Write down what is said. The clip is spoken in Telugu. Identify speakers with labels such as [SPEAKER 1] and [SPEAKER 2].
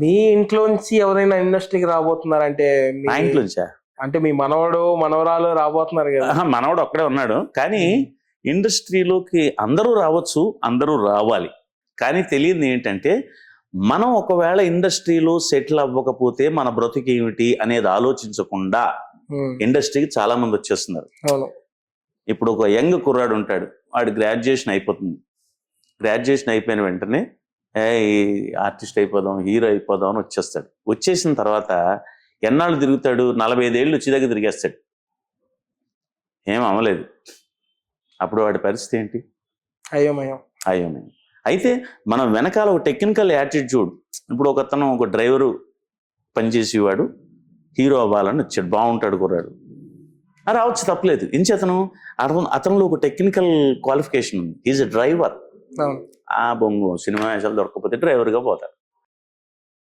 [SPEAKER 1] మీ ఇంట్లోంచి ఎవరైనా ఇండస్ట్రీకి రాబోతున్నారంటే
[SPEAKER 2] నా ఇంట్లోంచా?
[SPEAKER 1] అంటే మీ మనవడు మనవరాలు రాబోతున్నారు కదా?
[SPEAKER 2] మనవడు ఒక్కడే ఉన్నాడు. కానీ ఇండస్ట్రీలోకి అందరూ రావచ్చు, అందరూ రావాలి. కానీ తెలియదు ఏంటంటే, మనం ఒకవేళ ఇండస్ట్రీలో సెటిల్ అవ్వకపోతే మన బ్రతుకు ఏమిటి అనేది ఆలోచించకుండా ఇండస్ట్రీకి చాలా మంది వచ్చేస్తున్నారు. ఇప్పుడు ఒక యంగ్ కుర్రాడు ఉంటాడు, వాడు గ్రాడ్యుయేషన్ అయిపోతుంది. గ్రాడ్యుయేషన్ అయిపోయిన వెంటనే ఆర్టిస్ట్ అయిపోదాం, హీరో అయిపోదాం అని వచ్చేస్తాడు. వచ్చేసిన తర్వాత ఎన్నాళ్ళు తిరుగుతాడు? 45 ఏళ్ళు వచ్చి దగ్గర తిరిగేస్తాడు. ఏం అవ్వలేదు. అప్పుడు వాడి పరిస్థితి ఏంటి? అయోమయం. అయితే మనం వెనకాల ఒక టెక్నికల్ యాటిట్యూడ్, ఇప్పుడు ఒక డ్రైవరు పనిచేసేవాడు హీరో అవ్వాలని వచ్చాడు, బాగుంటాడు కుర్రాడు, రావచ్చు, తప్పలేదు. ఎంచేతను అతనిలో ఒక టెక్నికల్ క్వాలిఫికేషన్ ఉంది. Is a driver. ఆ బొంగు సినిమా వేషాలు దొరకకపోతే డ్రైవర్గా పోతాడు.